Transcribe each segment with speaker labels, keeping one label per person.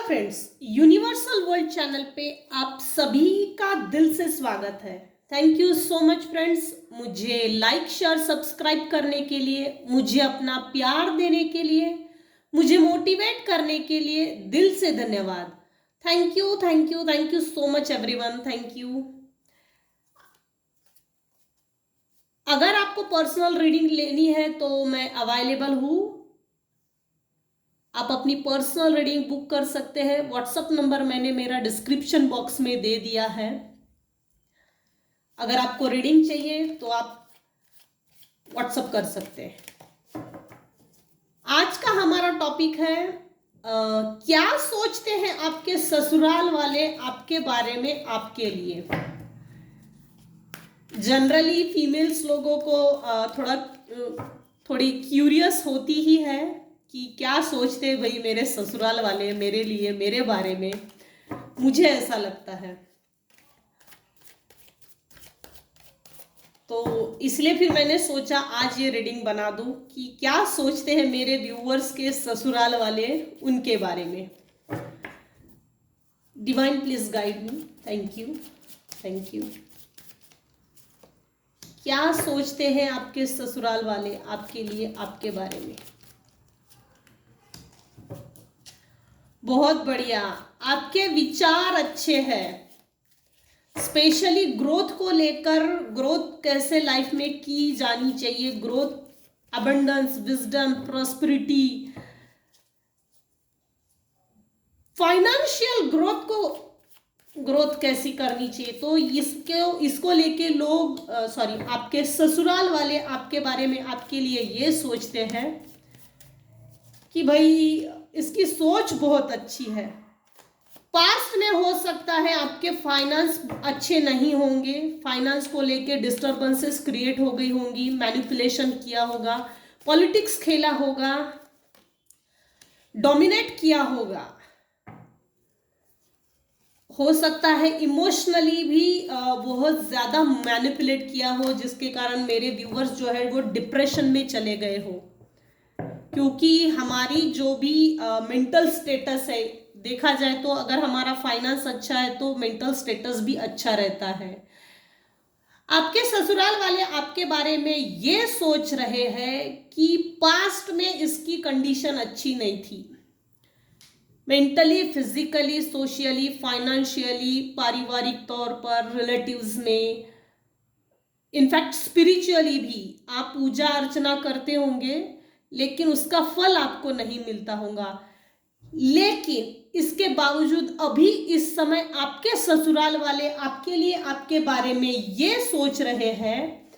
Speaker 1: Friends, universal world channel पे आप सभी का दिल से स्वागत है। Thank you so much friends, मुझे लाइक शेयर सब्सक्राइब करने के लिए, मुझे अपना प्यार देने के लिए, मुझे मोटिवेट करने के लिए दिल से धन्यवाद। Thank you thank you thank you so much everyone, thank you. अगर आपको पर्सनल रीडिंग लेनी है तो मैं अवेलेबल हूँ। आप अपनी पर्सनल रीडिंग बुक कर सकते हैं। व्हाट्सएप नंबर मैंने मेरा डिस्क्रिप्शन बॉक्स में दे दिया है। अगर आपको रीडिंग चाहिए तो आप व्हाट्सएप कर सकते हैं। आज का हमारा टॉपिक है क्या सोचते हैं आपके ससुराल वाले आपके बारे में, आपके लिए। जनरली फीमेल्स लोगों को थोड़ी क्यूरियस होती ही है कि क्या सोचते हैं भाई मेरे ससुराल वाले मेरे लिए, मेरे बारे में। मुझे ऐसा लगता है, तो इसलिए फिर मैंने सोचा आज ये रीडिंग बना दूं कि क्या सोचते हैं मेरे व्यूअर्स के ससुराल वाले उनके बारे में। Divine please guide me. Thank you thank you. क्या सोचते हैं आपके ससुराल वाले आपके लिए, आपके बारे में। बहुत बढ़िया, आपके विचार अच्छे हैं, स्पेशली ग्रोथ को लेकर। ग्रोथ कैसे लाइफ में की जानी चाहिए, growth, abundance, wisdom, prosperity, financial growth कैसी करनी चाहिए, तो इसको लेके लोग आपके ससुराल वाले आपके बारे में, आपके लिए ये सोचते हैं कि भाई इसकी सोच बहुत अच्छी है। पास्ट में हो सकता है आपके फाइनेंस अच्छे नहीं होंगे, फाइनेंस को लेके डिस्टर्बेंसेस क्रिएट हो गई होंगी, मैनिपुलेशन किया होगा, पॉलिटिक्स खेला होगा, डोमिनेट किया होगा। हो सकता है इमोशनली भी बहुत ज़्यादा मैनिपुलेट किया हो, जिसके कारण मेरे व्यूवर्स जो है वो डिप्रेशन में चले गए हो। क्योंकि हमारी जो भी मेंटल स्टेटस है, देखा जाए तो अगर हमारा फाइनेंस अच्छा है तो मेंटल स्टेटस भी अच्छा रहता है। आपके ससुराल वाले आपके बारे में ये सोच रहे हैं कि पास्ट में इसकी कंडीशन अच्छी नहीं थी, मेंटली, फिजिकली, सोशली, फाइनेंशियली, पारिवारिक तौर पर, रिलेटिव्स में, इनफैक्ट स्पिरिचुअली भी आप पूजा अर्चना करते होंगे लेकिन उसका फल आपको नहीं मिलता होगा। लेकिन इसके बावजूद अभी इस समय आपके ससुराल वाले आपके लिए, आपके बारे में ये सोच रहे हैं।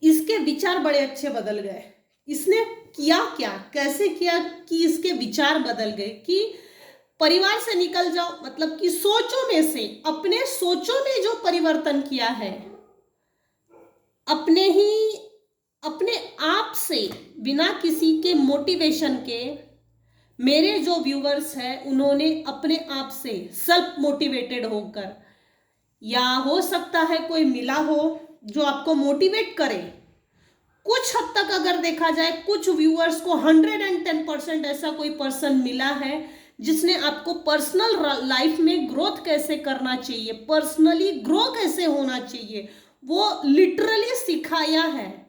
Speaker 1: इसके विचार बड़े अच्छे बदल गए। इसने किया क्या, कैसे किया कि इसके विचार बदल गए कि परिवार से निकल जाओ, मतलब कि सोचों में से, अपने सोचों में जो परिवर्तन किया है, अपने आप से, बिना किसी के मोटिवेशन के। मेरे जो व्यूवर्स हैं उन्होंने अपने आप से सेल्फ मोटिवेटेड होकर, या हो सकता है कोई मिला हो जो आपको मोटिवेट करे। कुछ हद तक अगर देखा जाए, कुछ व्यूअर्स को 110% ऐसा कोई पर्सन मिला है जिसने आपको पर्सनल लाइफ में ग्रोथ कैसे करना चाहिए, पर्सनली ग्रो कैसे होना चाहिए, वो लिटरली सिखाया है।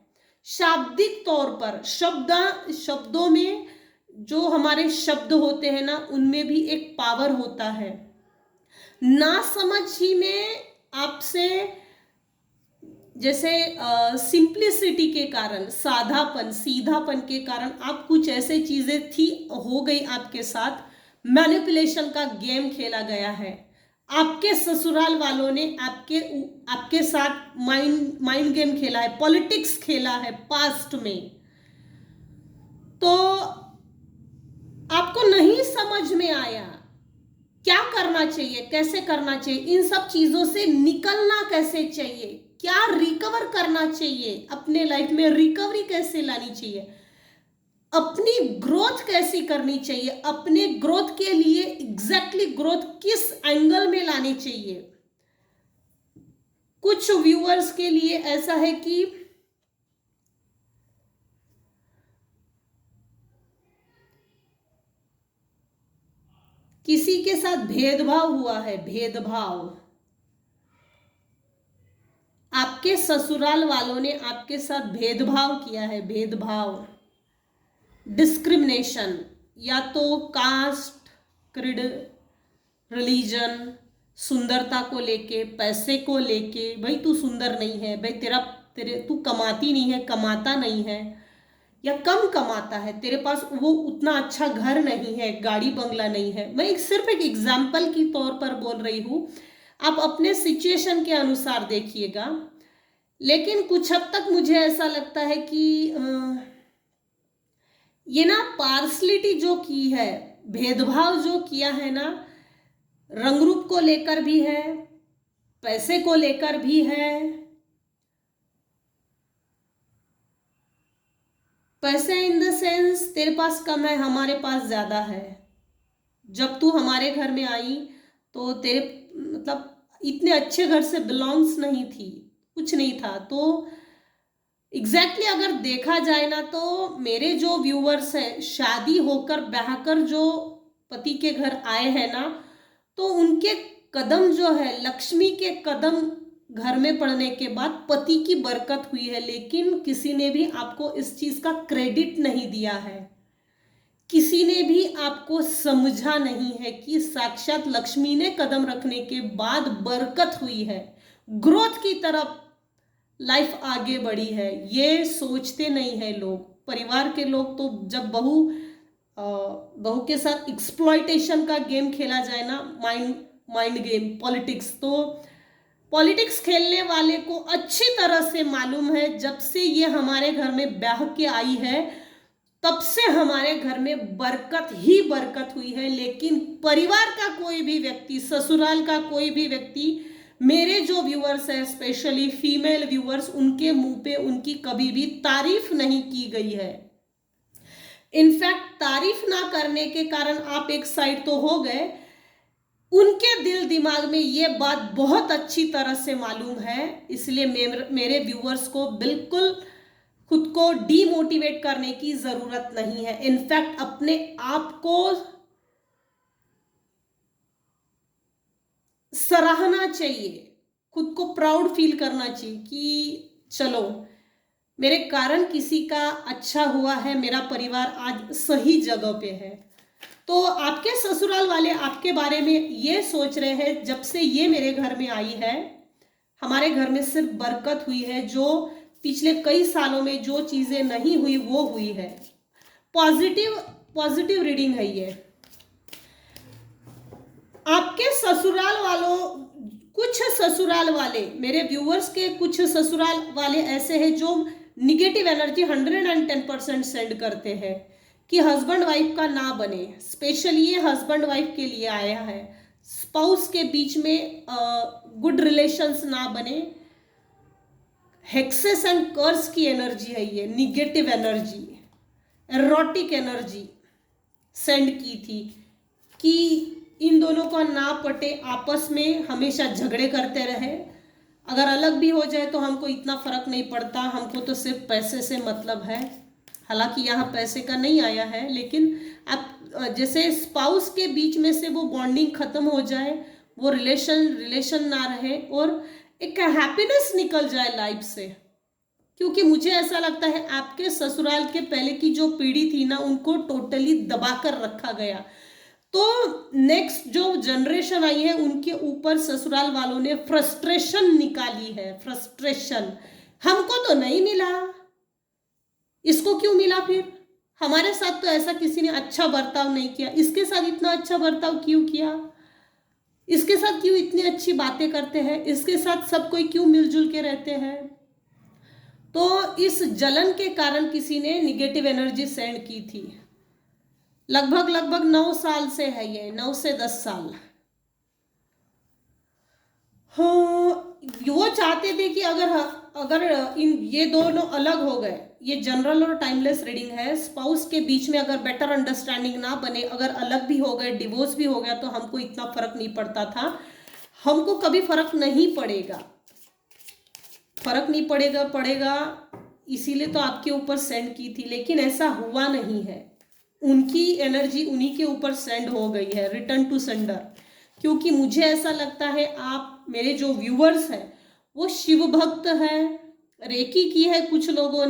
Speaker 1: शाब्दिक तौर पर, शब्दों में जो हमारे शब्द होते हैं ना, उनमें भी एक पावर होता है। ना समझ ही में आपसे, जैसे सिंप्लिसिटी के कारण, साधापन, सीधापन के कारण आप कुछ ऐसे चीजें हो गई आपके साथ, मैनिपुलेशन का गेम खेला गया है। आपके ससुराल वालों ने आपके साथ माइंड गेम खेला है, पॉलिटिक्स खेला है पास्ट में। तो आपको नहीं समझ में आया क्या करना चाहिए, कैसे करना चाहिए, इन सब चीजों से निकलना कैसे चाहिए, क्या रिकवर करना चाहिए, अपने लाइफ में रिकवरी कैसे लानी चाहिए, अपनी ग्रोथ कैसी करनी चाहिए, अपने ग्रोथ के लिए एग्जैक्टली ग्रोथ किस एंगल में लानी चाहिए। कुछ व्यूअर्स के लिए ऐसा है कि किसी के साथ भेदभाव हुआ है, भेदभाव, आपके ससुराल वालों ने आपके साथ भेदभाव किया है, भेदभाव, डिस्क्रिमिनेशन, या तो कास्ट, क्रीड, रिलीजन, सुंदरता को लेके, पैसे को लेके, भाई तू सुंदर नहीं है, भाई तू कमाती नहीं है, कमाता नहीं है, या कम कमाता है, तेरे पास वो उतना अच्छा घर नहीं है, गाड़ी बंगला नहीं है। मैं सिर्फ एक एग्जाम्पल की तौर पर बोल रही हूँ, आप अपने सिचुएशन के अनुसार देखिएगा। लेकिन कुछ हद तक मुझे ऐसा लगता है कि ये ना पार्सलिटी जो की है, भेदभाव जो किया है ना, रंग रूप को लेकर भी है, पैसे को लेकर भी है। पैसे इन द सेंस तेरे पास कम है, हमारे पास ज्यादा है। जब तू हमारे घर में आई तो तेरे मतलब इतने अच्छे घर से बिलोंग्स नहीं थी, कुछ नहीं था। तो एग्जैक्टली अगर देखा जाए ना, तो मेरे जो व्यूअर्स हैं, शादी होकर ब्याहकर जो पति के घर आए हैं ना, तो उनके कदम जो है, लक्ष्मी के कदम घर में पड़ने के बाद पति की बरकत हुई है। लेकिन किसी ने भी आपको इस चीज का क्रेडिट नहीं दिया है, किसी ने भी आपको समझा नहीं है कि साक्षात लक्ष्मी ने कदम रखने के बाद बरकत हुई है, ग्रोथ की तरफ लाइफ आगे बढ़ी है। ये सोचते नहीं है लोग, परिवार के लोग। तो जब बहू के साथ एक्सप्लॉयटेशन का गेम खेला जाए ना, माइंड गेम, पॉलिटिक्स, तो पॉलिटिक्स खेलने वाले को अच्छी तरह से मालूम है, जब से ये हमारे घर में ब्याह के आई है तब से हमारे घर में बरकत ही बरकत हुई है। लेकिन परिवार का कोई भी व्यक्ति, ससुराल का कोई भी व्यक्ति, मेरे जो व्यूअर्स हैं, स्पेशली फीमेल व्यूअर्स, उनके मुंह पे उनकी कभी भी तारीफ नहीं की गई है। इनफैक्ट तारीफ ना करने के कारण आप एक साइड तो हो गए, उनके दिल दिमाग में ये बात बहुत अच्छी तरह से मालूम है। इसलिए मेरे व्यूअर्स को बिल्कुल खुद को डीमोटिवेट करने की जरूरत नहीं है। इनफैक्ट अपने आप को सराहना चाहिए, खुद को प्राउड फील करना चाहिए कि चलो मेरे कारण किसी का अच्छा हुआ है, मेरा परिवार आज सही जगह पे है। तो आपके ससुराल वाले आपके बारे में ये सोच रहे हैं, जब से ये मेरे घर में आई है, हमारे घर में सिर्फ बरकत हुई है, जो पिछले कई सालों में जो चीजें नहीं हुई वो हुई है। पॉजिटिव रीडिंग है ये। आपके ससुराल वालों, कुछ ससुराल वाले, मेरे व्यूअर्स के कुछ ससुराल वाले ऐसे हैं जो निगेटिव एनर्जी 110% सेंड करते हैं कि हस्बैंड वाइफ का ना बने। स्पेशली ये हस्बैंड वाइफ के लिए आया है, स्पाउस के बीच में गुड रिलेशंस ना बने। हेक्सेस एंड कर्स की एनर्जी है ये, negative energy, erotic energy send की थी कि इन दोनों का ना पटे, आपस में हमेशा झगड़े करते रहे। अगर अलग भी हो जाए तो हमको इतना फर्क नहीं पड़ता, हमको तो सिर्फ पैसे से मतलब है। हालांकि यहाँ पैसे का नहीं आया है, लेकिन आप जैसे स्पाउस के बीच में से वो बॉन्डिंग खत्म हो जाए, वो रिलेशन ना रहे और एक हैप्पीनेस निकल जाए लाइफ से। क्योंकि मुझे ऐसा लगता है आपके ससुराल के पहले की जो पीढ़ी थी ना, उनको टोटली दबा कर रखा गया। तो नेक्स्ट जो जनरेशन आई है, उनके ऊपर ससुराल वालों ने फ्रस्ट्रेशन निकाली है। फ्रस्ट्रेशन, हमको तो नहीं मिला, इसको क्यों मिला? फिर हमारे साथ तो ऐसा किसी ने अच्छा बर्ताव नहीं किया, इसके साथ इतना अच्छा बर्ताव क्यों किया? इसके साथ क्यों इतनी अच्छी बातें करते हैं? इसके साथ सब कोई क्यों मिलजुल के रहते हैं? तो इस जलन के कारण किसी ने निगेटिव एनर्जी सेंड की थी। लगभग 9 साल से है ये, 9 से 10 साल। हाँ, वो चाहते थे कि अगर इन ये दोनों अलग हो गए, ये जनरल और टाइमलेस रीडिंग है, स्पाउस के बीच में अगर बेटर अंडरस्टैंडिंग ना बने, अगर अलग भी हो गए, डिवोर्स भी हो गया, तो हमको इतना फर्क नहीं पड़ता था, हमको कभी फर्क नहीं पड़ेगा, फर्क नहीं पड़ेगा, इसीलिए तो आपके ऊपर सेंड की थी। लेकिन ऐसा हुआ नहीं है, उनकी एनर्जी उन्हीं के ऊपर सेंड हो गई है, रिटर्न टू सेंडर। क्योंकि मुझे ऐसा लगता है आप मेरे जो व्यूअर्स हैं वो शिव भक्त हैं, रेकी की है कुछ लोगों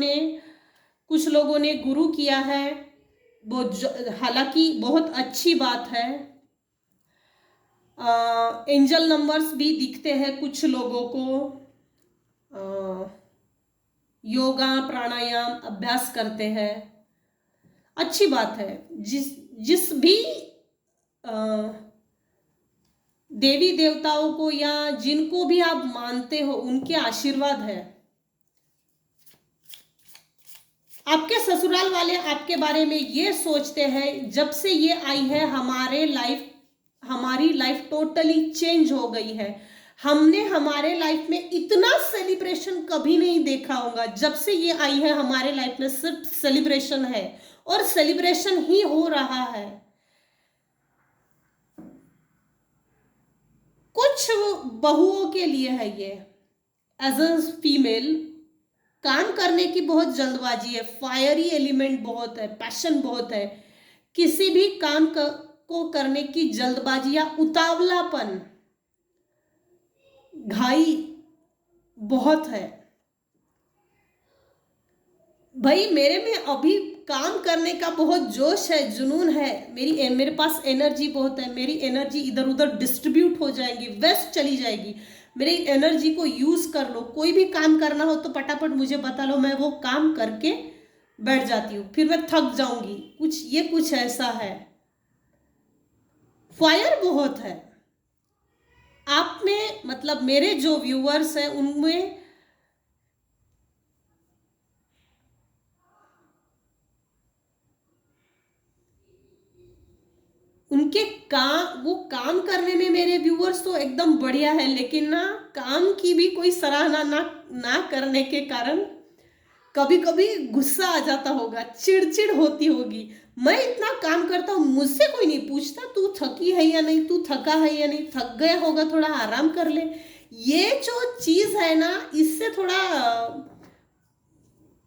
Speaker 1: ने गुरु किया है, वो हालांकि बहुत अच्छी बात है। एंजल नंबर्स भी दिखते हैं कुछ लोगों को, योगा प्राणायाम अभ्यास करते हैं, अच्छी बात है। जिस भी देवी देवताओं को या जिनको भी आप मानते हो उनके आशीर्वाद है। आपके ससुराल वाले आपके बारे में ये सोचते हैं, जब से ये आई है हमारी लाइफ टोटली चेंज हो गई है। हमने हमारे लाइफ में इतना सेलिब्रेशन कभी नहीं देखा होगा। जब से ये आई है हमारे लाइफ में सिर्फ सेलिब्रेशन है और सेलिब्रेशन ही हो रहा है। कुछ बहुओं के लिए है ये, एज अ फीमेल काम करने की बहुत जल्दबाजी है, फायरी एलिमेंट बहुत है, पैशन बहुत है, किसी भी काम को करने की जल्दबाजी या उतावलापन, घाई बहुत है। भाई मेरे में अभी काम करने का बहुत जोश है, जुनून है, मेरे पास एनर्जी बहुत है, मेरी एनर्जी इधर उधर डिस्ट्रीब्यूट हो जाएगी, वेस्ट चली जाएगी। मेरी एनर्जी को यूज कर लो, कोई भी काम करना हो तो फटाफट मुझे बता लो, मैं वो काम करके बैठ जाती हूँ, फिर मैं थक जाऊंगी। कुछ ऐसा है, फायर बहुत है आप में, मतलब मेरे जो व्यूअर्स हैं उनमें उनके वो काम करने में मेरे व्यूअर्स तो एकदम बढ़िया है, लेकिन ना काम की भी कोई सराहना ना करने के कारण कभी कभी गुस्सा आ जाता होगा, चिड़चिड़ होती होगी। मैं इतना काम करता हूँ, मुझसे कोई नहीं पूछता तू थकी है या नहीं, तू थका है या नहीं, थक गया होगा थोड़ा आराम कर ले। ये जो चीज है ना,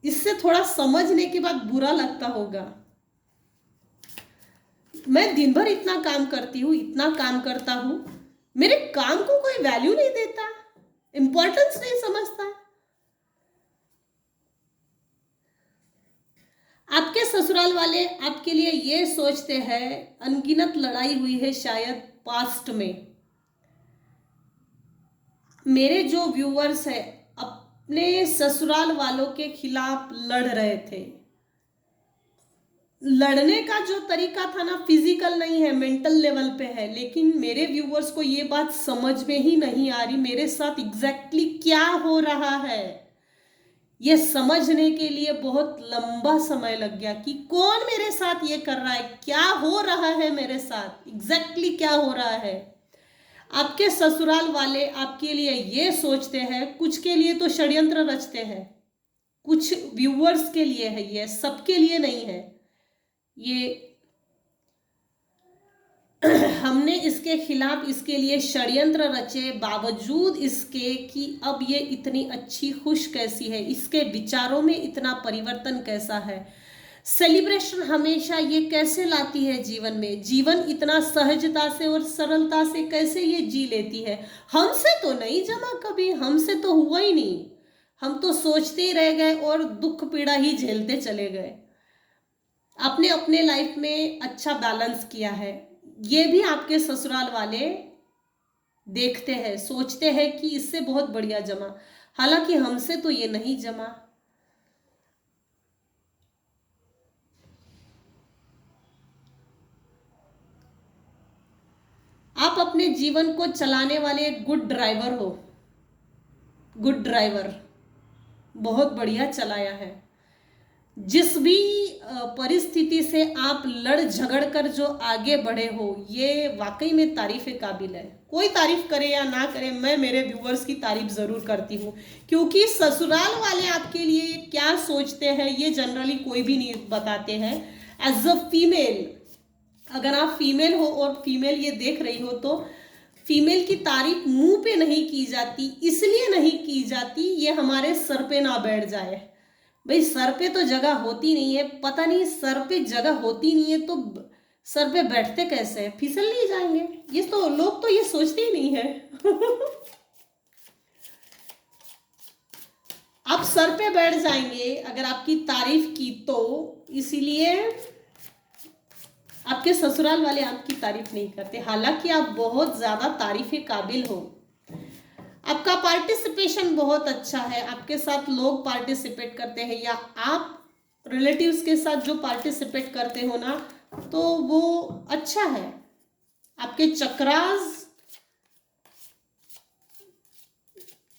Speaker 1: इससे थोड़ा समझने के बाद बुरा लगता होगा। मैं दिन भर इतना काम करती हूँ, इतना काम करता हूँ, मेरे काम को कोई वैल्यू नहीं देता, इंपॉर्टेंस नहीं समझता। आपके ससुराल वाले आपके लिए ये सोचते हैं, अनगिनत लड़ाई हुई है शायद पास्ट में। मेरे जो व्यूअर्स हैं अपने ससुराल वालों के खिलाफ लड़ रहे थे। लड़ने का जो तरीका था ना, फिजिकल नहीं है, मेंटल लेवल पे है। लेकिन मेरे व्यूअर्स को ये बात समझ में ही नहीं आ रही मेरे साथ एग्जैक्टली क्या हो रहा है। ये समझने के लिए बहुत लंबा समय लग गया कि कौन मेरे साथ ये कर रहा है, क्या हो रहा है मेरे साथ, एग्जैक्टली क्या हो रहा है। आपके ससुराल वाले आपके लिए ये सोचते हैं, कुछ के लिए तो षड्यंत्र रचते हैं, कुछ व्यूअर्स के लिए है, ये सबके लिए नहीं है। ये हमने इसके खिलाफ इसके लिए षड्यंत्र रचे, बावजूद इसके कि अब ये इतनी अच्छी खुश कैसी है, इसके विचारों में इतना परिवर्तन कैसा है। सेलिब्रेशन हमेशा ये कैसे लाती है जीवन में, जीवन इतना सहजता से और सरलता से कैसे ये जी लेती है। हमसे तो नहीं जमा कभी, हमसे तो हुआ ही नहीं, हम तो सोचते ही रह गए और दुख पीड़ा ही झेलते चले गए। आपने अपने लाइफ में अच्छा बैलेंस किया है, ये भी आपके ससुराल वाले देखते हैं, सोचते हैं कि इससे बहुत बढ़िया जमा, हालांकि हमसे तो ये नहीं जमा। आप अपने जीवन को चलाने वाले एक गुड ड्राइवर हो, गुड ड्राइवर, बहुत बढ़िया चलाया है। जिस भी परिस्थिति से आप लड़ झगड़ कर जो आगे बढ़े हो, ये वाकई में तारीफ काबिल है। कोई तारीफ करे या ना करे, मैं मेरे व्यूअर्स की तारीफ जरूर करती हूँ, क्योंकि ससुराल वाले आपके लिए क्या सोचते हैं ये जनरली कोई भी नहीं बताते हैं। एज अ फीमेल, अगर आप फीमेल हो और फीमेल ये देख रही हो, तो फीमेल की तारीफ मुंह पे नहीं की जाती, इसलिए नहीं की जाती ये हमारे सर पे ना बैठ जाए। भाई सर पे तो जगह होती नहीं है, पता नहीं सर पे जगह होती नहीं है तो सर पे बैठते कैसे हैं, फिसल नहीं जाएंगे? ये तो लोग तो ये सोचते ही नहीं है। आप सर पे बैठ जाएंगे अगर आपकी तारीफ की तो, इसीलिए आपके ससुराल वाले आपकी तारीफ नहीं करते, हालांकि आप बहुत ज्यादा तारीफ के काबिल हो। आपका पार्टिसिपेशन बहुत अच्छा है, आपके साथ लोग पार्टिसिपेट करते हैं या आप रिलेटिव्स के साथ जो पार्टिसिपेट करते हो ना, तो वो अच्छा है। आपके चक्रास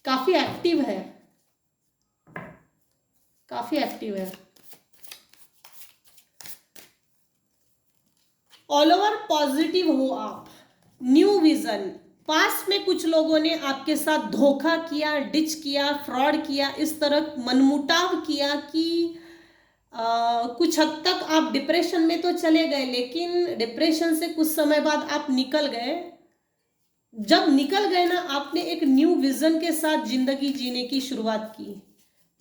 Speaker 1: काफी एक्टिव है, काफी एक्टिव है। ऑल ओवर पॉजिटिव हो आप। New vision. पास्ट में कुछ लोगों ने आपके साथ धोखा किया, डिच किया, फ्रॉड किया, इस तरह मनमुटाव किया कि कुछ हद तक आप डिप्रेशन में तो चले गए, लेकिन डिप्रेशन से कुछ समय बाद आप निकल गए। जब निकल गए ना, आपने एक न्यू विजन के साथ जिंदगी जीने की शुरुआत की,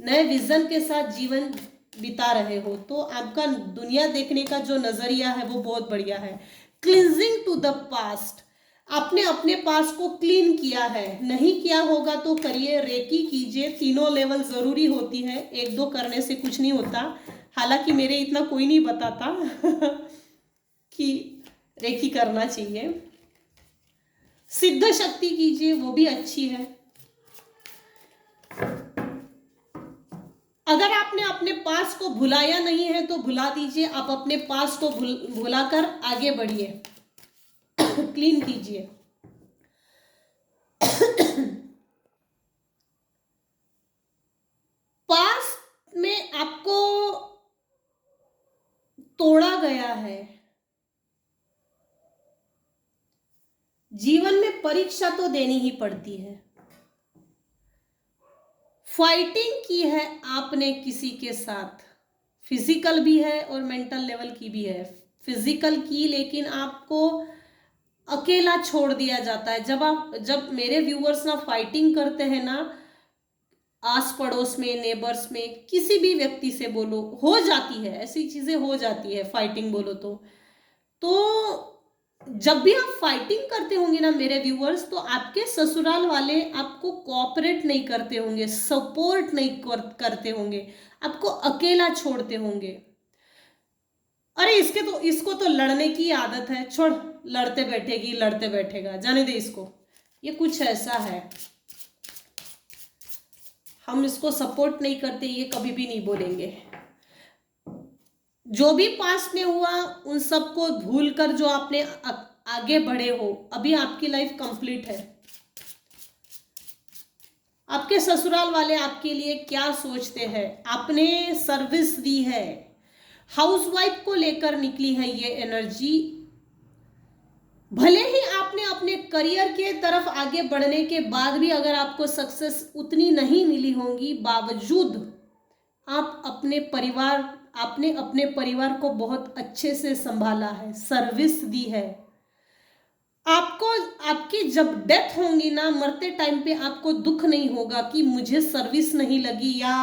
Speaker 1: नए विजन के साथ जीवन बिता रहे हो, तो आपका दुनिया देखने का जो नजरिया है वो बहुत बढ़िया है। Cleansing to the past. आपने अपने पास्ट को क्लीन किया है, नहीं किया होगा तो करिए, रेकी कीजिए, तीनों लेवल जरूरी होती है, एक दो करने से कुछ नहीं होता। हालांकि मेरे इतना कोई नहीं बताता कि रेकी करना चाहिए। सिद्ध शक्ति कीजिए, वो भी अच्छी है। अगर आपने अपने पास्ट को भुलाया नहीं है तो भुला दीजिए, आप अपने पास्ट को भुलाकर आगे बढ़िए, क्लीन कीजिए। पास्ट में आपको तोड़ा गया है, जीवन में परीक्षा तो देनी ही पड़ती है। फाइटिंग की है आपने किसी के साथ, फिजिकल भी है और मेंटल लेवल की भी है। फिजिकल की, लेकिन आपको अकेला छोड़ दिया जाता है। जब मेरे व्यूअर्स ना फाइटिंग करते हैं ना, आस पड़ोस में, नेबर्स में, किसी भी व्यक्ति से बोलो, हो जाती है ऐसी चीजें, हो जाती है फाइटिंग बोलो तो जब भी आप फाइटिंग करते होंगे ना मेरे व्यूअर्स, तो आपके ससुराल वाले आपको कोऑपरेट नहीं करते होंगे, सपोर्ट नहीं करते होंगे, आपको अकेला छोड़ते होंगे। अरे इसको तो लड़ने की आदत है, छोड़, लड़ते बैठेगी, लड़ते बैठेगा, जाने दे इसको, ये कुछ ऐसा है, हम इसको सपोर्ट नहीं करते, ये कभी भी नहीं बोलेंगे। जो भी पास्ट में हुआ उन सबको भूलकर जो आपने आगे बढ़े हो, अभी आपकी लाइफ कंप्लीट है। आपके ससुराल वाले आपके लिए क्या सोचते हैं, आपने सर्विस दी है, हाउसवाइफ को लेकर निकली है ये एनर्जी। भले ही आपने अपने करियर के तरफ आगे बढ़ने के बाद भी अगर आपको सक्सेस उतनी नहीं मिली होगी, बावजूद आपने अपने परिवार को बहुत अच्छे से संभाला है, सर्विस दी है। आपको आपकी जब डेथ होगी ना, मरते टाइम पे आपको दुख नहीं होगा कि मुझे सर्विस नहीं लगी, या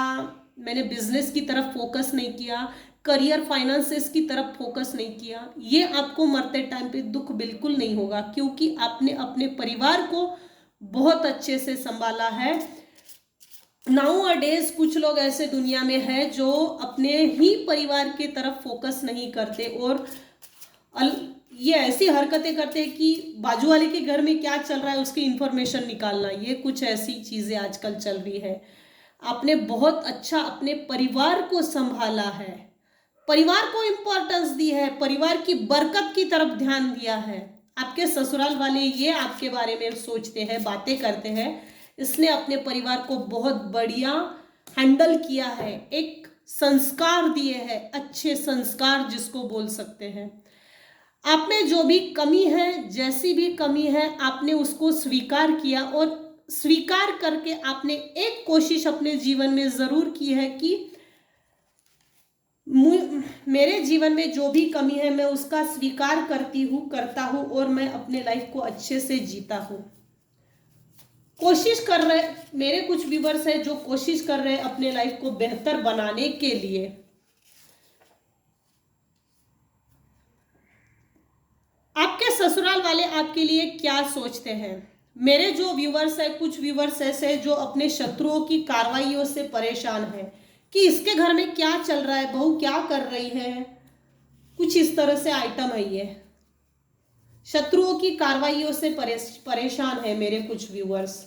Speaker 1: मैंने बिजनेस की तरफ फोकस नहीं किया, करियर फाइनेंसेस की तरफ फोकस नहीं किया। ये आपको मरते टाइम पे दुख बिल्कुल नहीं होगा, क्योंकि आपने अपने परिवार को बहुत अच्छे से संभाला है। नाउ अ डेज कुछ लोग ऐसे दुनिया में है जो अपने ही परिवार के तरफ फोकस नहीं करते और ये ऐसी हरकतें करते हैं कि बाजू वाले के घर में क्या चल रहा है उसकी इंफॉर्मेशन निकालना, ये कुछ ऐसी चीजें आजकल चल रही है। आपने बहुत अच्छा अपने परिवार को संभाला है, परिवार को इंपॉर्टेंस दी है, परिवार की बरकत की तरफ ध्यान दिया है। आपके ससुराल वाले ये आपके बारे में सोचते हैं, बातें करते हैं, इसने अपने परिवार को बहुत बढ़िया हैंडल किया है, एक संस्कार दिए हैं, अच्छे संस्कार जिसको बोल सकते हैं। आप में जो भी कमी है, जैसी भी कमी है, आपने उसको स्वीकार किया और स्वीकार करके आपने एक कोशिश अपने जीवन में जरूर की है कि मेरे जीवन में जो भी कमी है मैं उसका स्वीकार करता हूँ और मैं अपने लाइफ को अच्छे से जीता हूँ। कोशिश कर रहे, मेरे कुछ व्यूअर्स हैं जो कोशिश कर रहे हैं अपने लाइफ को बेहतर बनाने के लिए। आपके ससुराल वाले आपके लिए क्या सोचते हैं? मेरे जो व्यूअर्स हैं, कुछ व्यूअर्स ऐसे जो अपने शत्रुओं की कार्रवाइयों से परेशान हैं कि इसके घर में क्या चल रहा है, बहू क्या कर रही है, कुछ इस तरह से आइटम है ये। शत्रुओं की कार्रवाइयों से परेशान है मेरे कुछ व्यूअर्स।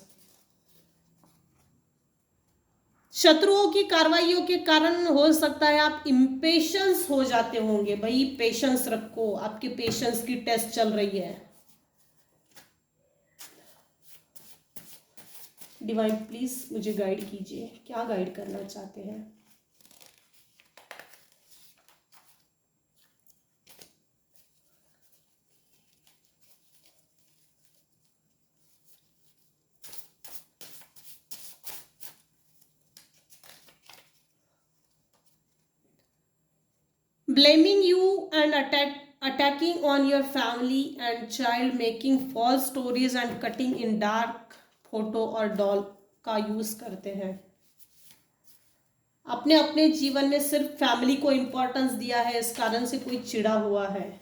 Speaker 1: शत्रुओं की कार्रवाइयों के कारण हो सकता है आप इम्पेशंस हो जाते होंगे। भाई पेशेंस रखो, आपके पेशेंस की टेस्ट चल रही है। डिवाइन प्लीज मुझे गाइड कीजिए, क्या गाइड करना चाहते हैं? Blaming you and attacking on your family and child, making false stories and cutting in dark photo और डॉल का यूज करते हैं। आपने अपने जीवन में सिर्फ फैमिली को इंपॉर्टेंस दिया है, इस कारण से कोई चिढ़ा हुआ है।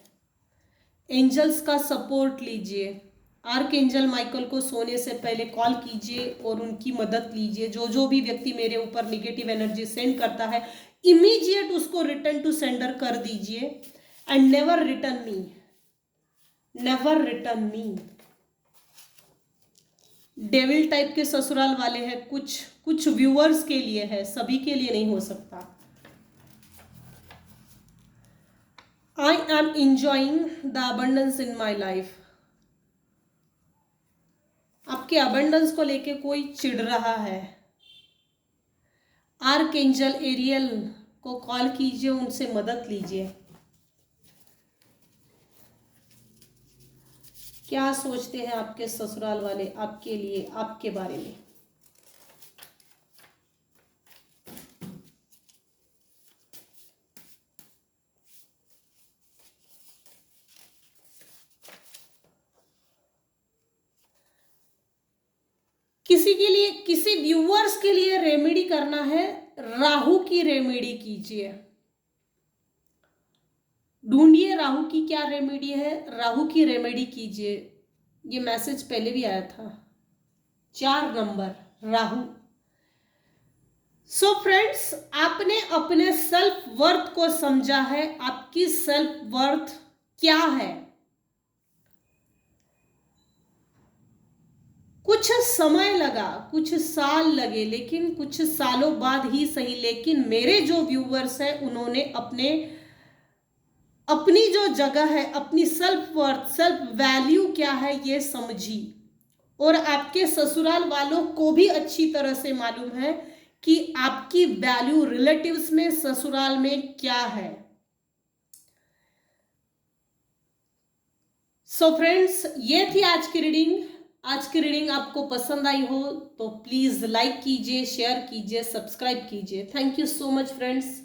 Speaker 1: एंजल्स का सपोर्ट लीजिए। आर्क एंजल माइकल को सोने से पहले कॉल कीजिए और उनकी मदद लीजिए। जो जो भी व्यक्ति मेरे ऊपर निगेटिव एनर्जी सेंड करता है, इमीडिएट उसको रिटर्न टू सेंडर कर दीजिए। And never return me, never return me. Devil type के ससुराल वाले हैं, कुछ व्यूअर्स के लिए है, सभी के लिए नहीं हो सकता। I am enjoying the abundance in my life. आपके अबंडेंस को लेके कोई चिढ़ रहा है। आर्क एंजल एरियल को कॉल कीजिए, उनसे मदद लीजिए। क्या सोचते हैं आपके ससुराल वाले आपके लिए, आपके बारे में? किसी के लिए, किसी व्यूअर्स के लिए रेमेडी करना है, राहु की रेमेडी कीजिए। ढूंढिए राहु की क्या रेमेडी है, राहु की रेमेडी कीजिए। ये मैसेज पहले भी आया था। 4 नंबर राहु। सो फ्रेंड्स, आपने अपने सेल्फ वर्थ को समझा है। आपकी सेल्फ वर्थ क्या है? कुछ समय लगा, कुछ साल लगे, लेकिन कुछ सालों बाद ही सही, लेकिन मेरे जो व्यूअर्स हैं उन्होंने अपनी जो जगह है, अपनी सेल्फ वर्थ, सेल्फ वैल्यू क्या है ये समझी। और आपके ससुराल वालों को भी अच्छी तरह से मालूम है कि आपकी वैल्यू रिलेटिव्स में, ससुराल में क्या है। सो फ्रेंड्स, ये थी आज की रीडिंग। आज की रीडिंग आपको पसंद आई हो तो प्लीज लाइक कीजिए, शेयर कीजिए, सब्सक्राइब कीजिए। Thank you so much friends.